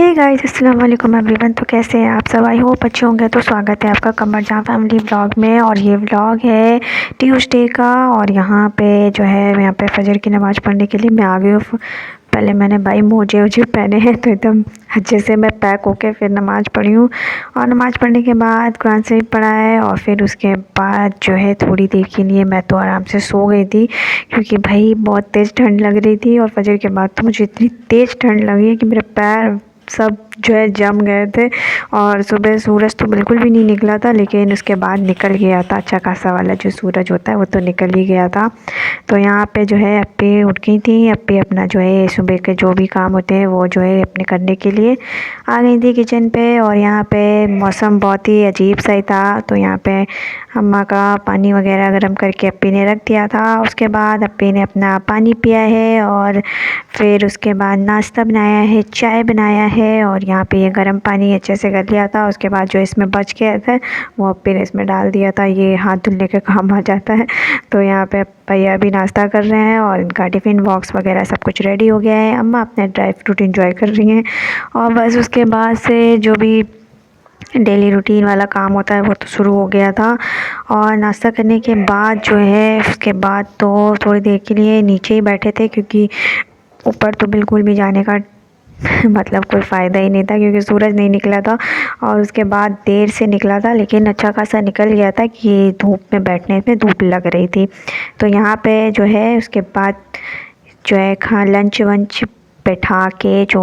Hey guys, अस्सलाम वालेकुम everyone. तो कैसे हैं आप सब? आई होप अच्छे होंगे। तो स्वागत है आपका कमर जहाँ फैमिली व्लॉग में। और ये व्लॉग है ट्यूसडे का। और यहाँ पे जो है यहाँ पे फजर की नमाज़ पढ़ने के लिए मैं आ गई हूँ। पहले मैंने भाई मोजे वोजे पहने हैं तो एकदम अच्छे से मैं पैक होके फिर नमाज़ पढ़ी हूँ। और नमाज़ पढ़ने के बाद कुरान शरीफ पढ़ा है। और फिर उसके बाद जो है थोड़ी देर के लिए मैं तो आराम से सो गई थी, क्योंकि भाई बहुत तेज़ ठंड लग रही थी। और फजर के बाद तो मुझे इतनी तेज़ ठंड लगी कि मेरे पैर सब जो है जम गए थे। और सुबह सूरज तो बिल्कुल भी नहीं निकला था, लेकिन उसके बाद निकल गया था। अच्छा खासा वाला जो सूरज होता है वो तो निकल ही गया था। तो यहाँ पे जो है अप्पी उठ गई थी। अप्पी अपना जो है सुबह के जो भी काम होते हैं वो जो है अपने करने के लिए आ गई थी किचन पे। और यहाँ पे मौसम बहुत ही अजीब सा ही था। तो यहाँ पे अम्मा का पानी वगैरह गर्म करके अप्पी ने रख दिया था। उसके बाद अप्पी ने अपना पानी पिया है और फिर उसके बाद नाश्ता बनाया है, चाय बनाया है। और यहाँ पे ये गर्म पानी अच्छे से कर लिया था। उसके बाद जो इसमें बच गया था वो अप्पी ने इसमें डाल दिया था। ये हाथ धुलने के काम आ जाता है। तो यहाँ पे भैया भी नाश्ता कर रहे हैं और इनका टिफ़िन बॉक्स वगैरह सब कुछ रेडी हो गया है। अम्मा अपने ड्राई फ्रूट इंजॉय कर रही हैं। और बस उसके बाद से जो भी डेली रूटीन वाला काम होता है वो तो शुरू हो गया था। और नाश्ता करने के बाद जो है उसके बाद तो थोड़ी देर के लिए नीचे ही बैठे थे, क्योंकि ऊपर तो बिल्कुल भी जाने का मतलब कोई फ़ायदा ही नहीं था, क्योंकि सूरज नहीं निकला था। और उसके बाद देर से निकला था, लेकिन अच्छा खासा निकल गया था कि धूप में बैठने में धूप लग रही थी। तो यहाँ पे जो है उसके बाद जो है लंच वंच बैठा के जो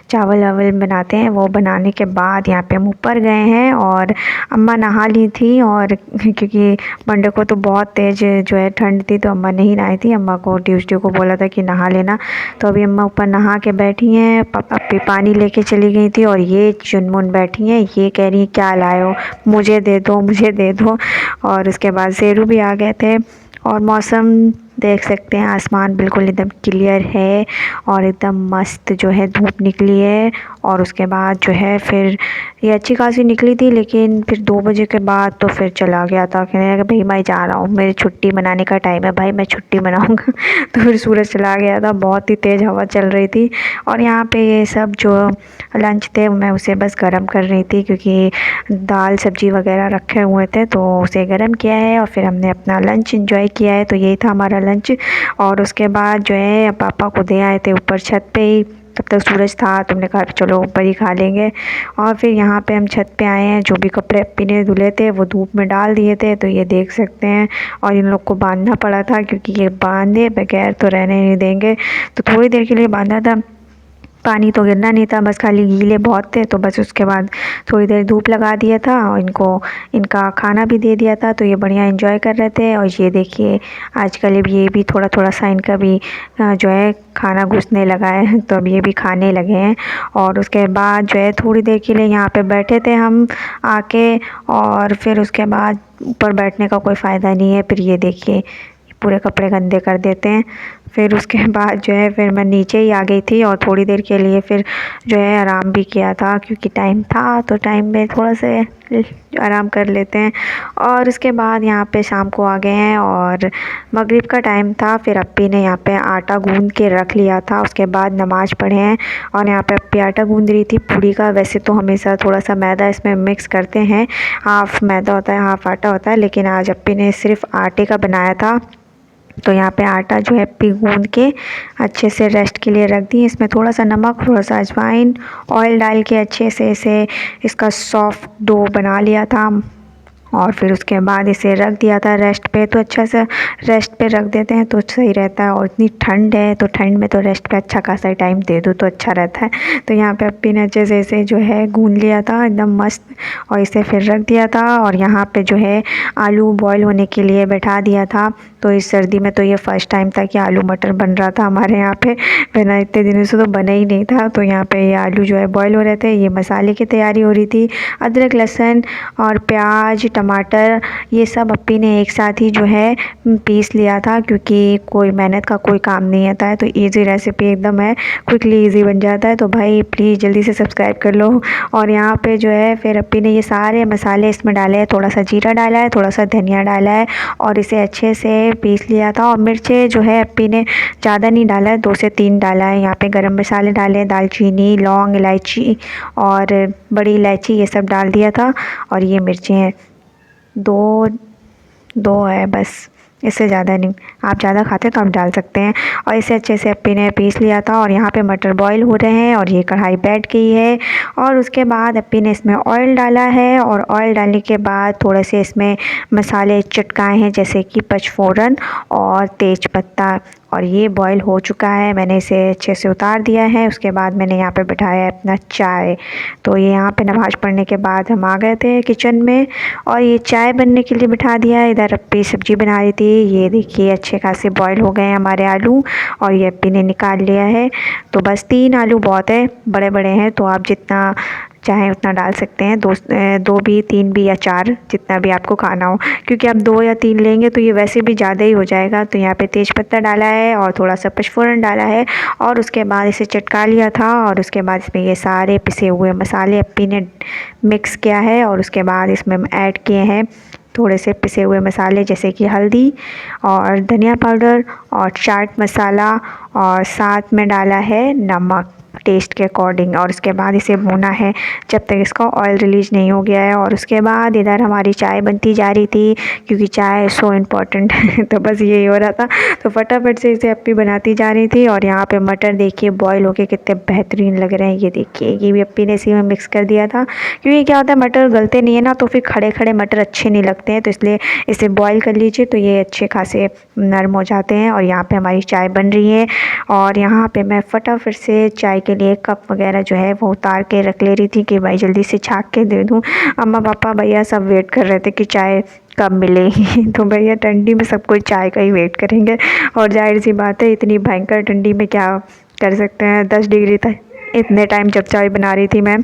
चावल वावल बनाते हैं वो बनाने के बाद यहाँ पे हम ऊपर गए हैं। और अम्मा नहा ली थी। और क्योंकि मंडे को तो बहुत तेज़ जो है ठंड थी तो अम्मा नहीं नहाई थी। अम्मा को ट्यूसडे को बोला था कि नहा लेना। तो अभी अम्मा ऊपर नहा के बैठी हैं। अप्पी पानी लेके चली गई थी। और ये चुनमुन बैठी हैं, ये कह रही हैं क्या लाए हो, मुझे दे दो मुझे दे दो। और उसके बाद शेरू भी आ गए थे। और मौसम देख सकते हैं, आसमान बिल्कुल एकदम क्लियर है और एकदम मस्त जो है धूप निकली है। और उसके बाद जो है फिर ये अच्छी खासी निकली थी, लेकिन फिर 2 बजे के बाद तो फिर चला गया था। कहने लगा भाई मैं जा रहा हूँ, मेरी छुट्टी मनाने का टाइम है, भाई मैं छुट्टी मनाऊँगा। तो फिर सूरज चला गया था, बहुत ही तेज़ हवा चल रही थी। और यहाँ पे ये सब जो लंच थे मैं उसे बस गर्म कर रही थी, क्योंकि दाल सब्ज़ी वगैरह रखे हुए थे तो उसे गर्म किया है। और फिर हमने अपना लंच एंजॉय किया है। तो यही था हमारा लंच। और उसके बाद जो है पापा को दे आए थे ऊपर छत पे ही, तब तक सूरज था तो हमने कहा चलो ऊपर ही खा लेंगे। और फिर यहाँ पे हम छत पे आए हैं, जो भी कपड़े अप्पी ने धुले थे वो धूप में डाल दिए थे, तो ये देख सकते हैं। और इन लोग को बांधना पड़ा था, क्योंकि ये बांधे बगैर तो रहने नहीं देंगे। तो थोड़ी देर के लिए बांधा था, पानी तो गिरना नहीं था, बस खाली गीले बहुत थे। तो बस उसके बाद थोड़ी देर धूप लगा दिया था और इनको इनका खाना भी दे दिया था। तो ये बढ़िया एंजॉय कर रहे थे। और ये देखिए आजकल अब ये भी थोड़ा थोड़ा सा इनका भी जो है खाना घुसने लगा है, तो अब ये भी खाने लगे हैं। और उसके बाद जो है थोड़ी देर के लिए यहाँ पे बैठे थे हम आके। और फिर उसके बाद ऊपर बैठने का कोई फ़ायदा नहीं है, फिर ये देखिए पूरे कपड़े गंदे कर देते हैं। फिर उसके बाद जो है फिर मैं नीचे ही आ गई थी और थोड़ी देर के लिए फिर जो है आराम भी किया था, क्योंकि टाइम था तो टाइम में थोड़ा सा आराम कर लेते हैं। और उसके बाद यहाँ पे शाम को आ गए हैं और मगरिब का टाइम था। फिर अप्पी ने यहाँ पे आटा गूंद के रख लिया था, उसके बाद नमाज़ पढ़े हैं। और यहाँ पे अप्पी आटा गूंद रही थी पूड़ी का। वैसे तो हमेशा थोड़ा सा मैदा इसमें मिक्स करते हैं, हाफ़ मैदा होता है हाफ़ आटा होता है, लेकिन आज अप्पी ने सिर्फ आटे का बनाया था। तो यहाँ पे आटा जो है अप्पी गूंद के अच्छे से रेस्ट के लिए रख दी। इसमें थोड़ा सा नमक, थोड़ा सा अजवाइन, ऑयल डाल के अच्छे से इसे इसका सॉफ्ट डो बना लिया था। और फिर उसके बाद इसे रख दिया था रेस्ट पे। तो अच्छा सा रेस्ट पे रख देते हैं तो सही रहता है। और इतनी ठंड है तो ठंड में तो रेस्ट पे अच्छा खासा टाइम दे दो तो अच्छा रहता है। तो यहाँ पे अप्पी ने अच्छे से इसे जो है गूंद लिया था एकदम मस्त, और इसे फिर रख दिया था। और यहाँ पे जो है आलू बॉईल होने के लिए बैठा दिया था। तो इस सर्दी में तो ये फ़र्स्ट टाइम था कि आलू मटर बन रहा था हमारे यहाँ पे, वरना इतने दिनों से तो बना ही नहीं था। तो यहाँ पे ये आलू जो है बॉईल हो रहे थे, ये मसाले की तैयारी हो रही थी। अदरक लहसुन और प्याज टमाटर ये सब अप्पी ने एक साथ ही जो है पीस लिया था, क्योंकि कोई मेहनत का कोई काम नहीं आता है। तो ईज़ी रेसिपी एकदम है, क्विकली ईज़ी बन जाता है। तो भाई प्लीज़ जल्दी से सब्सक्राइब कर लो। और यहाँ पे जो है फिर अप्पी ने ये सारे मसाले इसमें डाले हैं, थोड़ा सा जीरा डाला है, थोड़ा सा धनिया डाला है, और इसे अच्छे से पीस लिया था। और मिर्चें जो है अप्पी ने ज़्यादा नहीं डाला है, 2 से 3 डाला है। यहाँ पे गरम मसाले डाले, दालचीनी, लौंग, इलायची और बड़ी इलायची ये सब डाल दिया था। और ये मिर्चें हैं, दो है बस, इससे ज़्यादा नहीं। आप ज़्यादा खाते तो आप डाल सकते हैं। और इसे अच्छे से अप्पी ने पीस लिया था। और यहाँ पे मटर बॉईल हो रहे हैं और ये कढ़ाई बैठ गई है। और उसके बाद अप्पी ने इसमें ऑयल डाला है। और ऑयल डालने के बाद थोड़े से इसमें मसाले चटकाए हैं, जैसे कि पचफोरन और तेज पत्ता। और ये बॉईल हो चुका है, मैंने इसे अच्छे से उतार दिया है। उसके बाद मैंने यहाँ पे बिठाया है अपना चाय। तो ये यहाँ पे नमाज़ पढ़ने के बाद हम आ गए थे किचन में और ये चाय बनने के लिए बिठा दिया है। इधर अप्पी सब्ज़ी बना रही थी। ये देखिए अच्छे खासे बॉईल हो गए हैं हमारे आलू और ये अप्पी ने निकाल लिया है। तो बस 3 आलू बहुत है, बड़े बड़े हैं, तो आप जितना चाहें उतना डाल सकते हैं। 2 भी, 3 भी या 4, जितना भी आपको खाना हो, क्योंकि आप 2 या 3 लेंगे तो ये वैसे भी ज़्यादा ही हो जाएगा। तो यहाँ पे तेज़ पत्ता डाला है और थोड़ा सा पचफोरन डाला है और उसके बाद इसे चटका लिया था। और उसके बाद इसमें ये सारे पिसे हुए मसाले अप्पी ने मिक्स किया है और उसके बाद इसमें ऐड किए हैं थोड़े से पिसे हुए मसाले, जैसे कि हल्दी और धनिया पाउडर और चाट मसाला, और साथ में डाला है नमक टेस्ट के अकॉर्डिंग। और उसके बाद इसे भूना है जब तक इसका ऑयल रिलीज़ नहीं हो गया है। और उसके बाद इधर हमारी चाय बनती जा रही थी, क्योंकि चाय सो इम्पॉर्टेंट है। तो बस यही हो रहा था, तो फटाफट से इसे अप्पी बनाती जा रही थी। और यहाँ पे मटर देखिए बॉईल होके कितने बेहतरीन लग रहे हैं। ये देखिए, ये भी अप्पी ने इसी में मिक्स कर दिया था, क्योंकि क्या होता है मटर गलते नहीं है ना, तो फिर खड़े खड़े मटर अच्छे नहीं लगते हैं। तो इसलिए इसे बॉईल कर लीजिए तो ये अच्छे खासे नरम हो जाते हैं। और यहाँ पे हमारी चाय बन रही है और यहाँ पे मैं फटाफट से चाय के लिए कप वगैरह जो है वो उतार के रख ले रही थी कि भाई जल्दी से छाक के दे दूँ। अम्मा पापा भैया सब वेट कर रहे थे कि चाय कब मिलेगी। तो भैया ठंडी में सब कोई चाय का ही वेट करेंगे, और जाहिर सी बात है इतनी भयंकर ठंडी में क्या कर सकते हैं, 10 डिग्री तक इतने टाइम जब चाय बना रही थी मैं।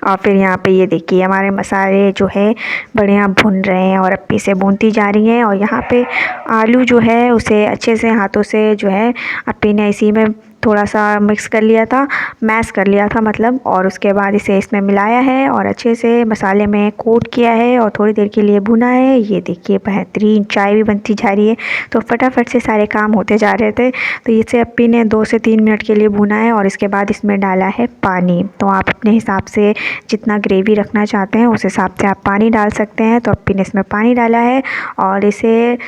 और फिर यहाँ पे ये देखिए हमारे मसाले जो है बढ़िया भुन रहे हैं और अप्पी से भूनती जा रही हैं। और यहाँ पे आलू जो है उसे अच्छे से हाथों से जो है अप्पी ने इसी में थोड़ा सा मिक्स कर लिया था, मैश कर लिया था मतलब। और उसके बाद इसे इसमें मिलाया है और अच्छे से मसाले में कोट किया है और थोड़ी देर के लिए भुना है। ये देखिए बेहतरीन चाय भी बनती जा रही है। तो फटाफट से सारे काम होते जा रहे थे। तो इसे अप्पी ने 2 से 3 मिनट के लिए भुना है और इसके बाद इसमें डाला है पानी। तो आप अपने हिसाब से जितना ग्रेवी रखना चाहते हैं उस हिसाब से आप पानी डाल सकते हैं। तो अप्पी ने इसमें पानी डाला है और इसे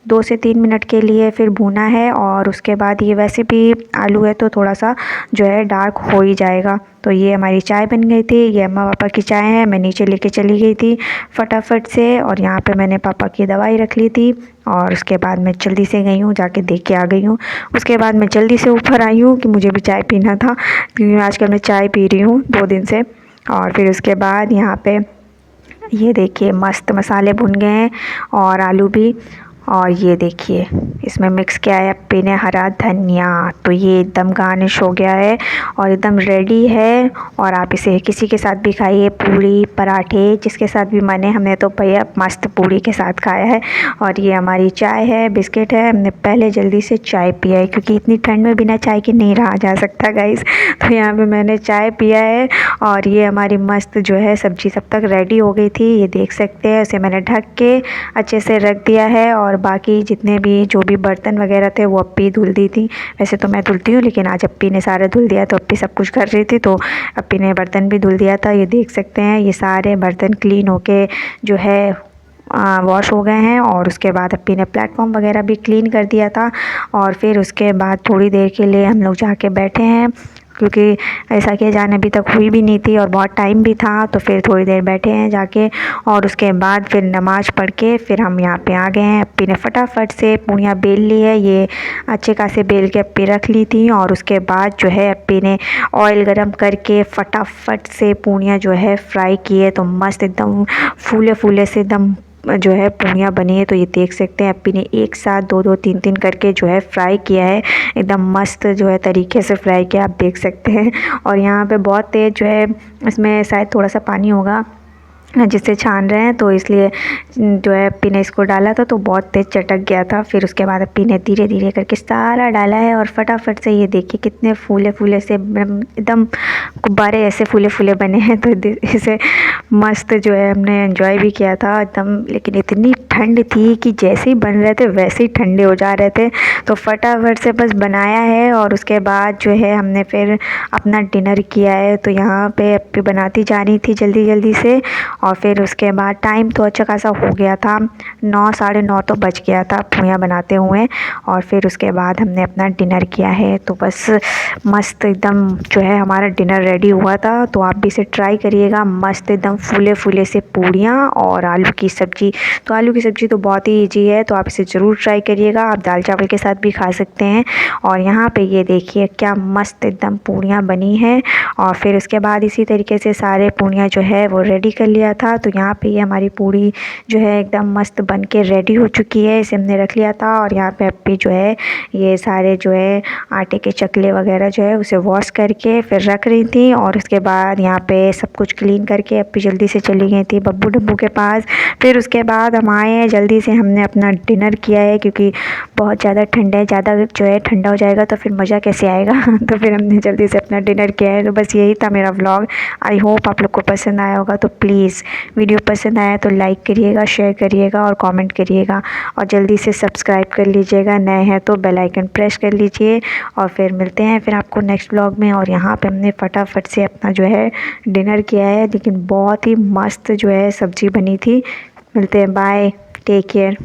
2 से 3 मिनट के लिए फिर भूना है। और उसके बाद ये वैसे भी आलू है तो थोड़ा सा जो है डार्क हो ही जाएगा। तो ये हमारी चाय बन गई थी। ये अम्मा पापा की चाय है, मैं नीचे लेके चली गई थी फटाफट से। और यहाँ पे मैंने पापा की दवाई रख ली थी और उसके बाद मैं जल्दी से गई हूँ, जाके देख के आ गई हूँ। उसके बाद मैं जल्दी से ऊपर आई हूँ कि मुझे भी चाय पीना था, क्योंकि आजकल मैं चाय पी रही हूँ 2 दिन से। और फिर उसके बाद यहाँ पे ये देखिए मस्त मसाले भुन गए हैं और आलू भी। और ये देखिए इसमें मिक्स किया है अप्पी ने हरा धनिया। तो ये एकदम गार्निश हो गया है और एकदम रेडी है। और आप इसे किसी के साथ भी खाइए, पूरी पराठे जिसके साथ भी मन है। हमने तो भैया मस्त पूरी के साथ खाया है। और ये हमारी चाय है, बिस्किट है। हमने पहले जल्दी से चाय पिया है, क्योंकि इतनी ठंड में बिना चाय के नहीं रहा जा सकता गाइस। तो यहाँ पे मैंने चाय पिया है और ये हमारी मस्त जो है सब्ज़ी सब तक रेडी हो गई थी। ये देख सकते हैं, इसे मैंने ढक के अच्छे से रख दिया है। और बाकी जितने भी जो भी बर्तन वगैरह थे वो अप्पी धुल दी थी। वैसे तो मैं धुलती हूँ, लेकिन आज अप्पी ने सारा धुल दिया। तो अप्पी सब कुछ कर रही थी, तो अप्पी ने बर्तन भी धुल दिया था। ये देख सकते हैं ये सारे बर्तन क्लीन होके जो है वॉश हो गए हैं। और उसके बाद अप्पी ने प्लेटफॉर्म वगैरह भी क्लीन कर दिया था। और फिर उसके बाद थोड़ी देर के लिए हम लोग जाके बैठे हैं, क्योंकि ऐसा किया जाने अभी तक हुई भी नहीं थी और बहुत टाइम भी था। तो फिर थोड़ी देर बैठे हैं जाके और उसके बाद फिर नमाज़ पढ़ के फिर हम यहाँ पे आ गए हैं। अप्पी ने फटाफट से पूड़ियाँ बेल ली है, ये अच्छे खासे बेल के अप्पी रख ली थी। और उसके बाद जो है अप्पी ने ऑयल गरम करके फटाफट से पूड़ियाँ जो है फ्राई की है। तो मस्त एकदम फूले फूले से एकदम जो है पूड़ियाँ बनी है। तो ये देख सकते हैं अप्पी ने एक साथ 2-2 3-3 करके जो है फ्राई किया है। एकदम मस्त जो है तरीके से फ्राई किया, आप देख सकते हैं। और यहाँ पे बहुत तेज़ जो है इसमें शायद थोड़ा सा पानी होगा जिससे छान रहे हैं, तो इसलिए जो है अप्पी ने इसको डाला था तो बहुत तेज़ चटक गया था। फिर उसके बाद अप्पी ने धीरे धीरे करके सारा डाला है और फटाफट से ये देखिए कितने फूले फूले से एकदम गुब्बारे ऐसे फूले फूले बने हैं। तो इसे मस्त जो है हमने एंजॉय भी किया था एकदम। लेकिन इतनी ठंड थी कि जैसे ही बन रहे थे वैसे ही ठंडे हो जा रहे थे, तो फटाफट से बस बनाया है और उसके बाद जो है हमने फिर अपना डिनर किया है। तो यहाँ पे अप्पी बनाती जा रही थी जल्दी जल्दी से, और फिर उसके बाद टाइम तो अच्छा खासा हो गया था, 9 साढ़े 9 तो बज गया था पूड़ियाँ बनाते हुए। और फिर उसके बाद हमने अपना डिनर किया है। तो बस मस्त एकदम जो है हमारा डिनर रेडी हुआ था। तो आप भी इसे ट्राई करिएगा, मस्त एकदम फूले फूले से पूड़ियाँ और आलू की सब्ज़ी। तो आलू की सब्ज़ी तो बहुत ही ईजी है, तो आप इसे ज़रूर ट्राई करिएगा। आप दाल चावल के साथ भी खा सकते हैं। और यहाँ पे ये देखिए क्या मस्त एकदम पूड़ियाँ बनी हैं। और फिर उसके बाद इसी तरीके से सारे पूड़ियाँ जो है वो रेडी कर लिया था। तो यहाँ पे ये हमारी पूड़ी जो है एकदम मस्त बन के रेडी हो चुकी है, इसे हमने रख लिया था। और यहाँ पे अप्पी जो है ये सारे जो है आटे के चकले वगैरह जो है उसे वॉश करके फिर रख रही थी। और उसके बाद यहाँ पे सब कुछ क्लीन करके अप्पी जल्दी से चली गई थी बब्बू डब्बू के पास। फिर उसके बाद हम आए हैं जल्दी से, हमने अपना डिनर किया है क्योंकि बहुत ज़्यादा ठंडा है, ज़्यादा जो है ठंडा हो जाएगा तो फिर मज़ा कैसे आएगा तो फिर हमने जल्दी से अपना डिनर किया है। तो बस यही था मेरा व्लॉग। आई होप आप लोग को पसंद आया होगा। तो प्लीज़ वीडियो पसंद आया तो लाइक करिएगा, शेयर करिएगा और कमेंट करिएगा। और जल्दी से सब्सक्राइब कर लीजिएगा, नए हैं तो बेल आइकन प्रेस कर लीजिए। और फिर मिलते हैं फिर आपको नेक्स्ट व्लॉग में। और यहाँ पे हमने फटाफट से अपना जो है डिनर किया है, लेकिन बहुत ही मस्त जो है सब्ज़ी बनी थी। मिलते हैं, बाय, टेक केयर।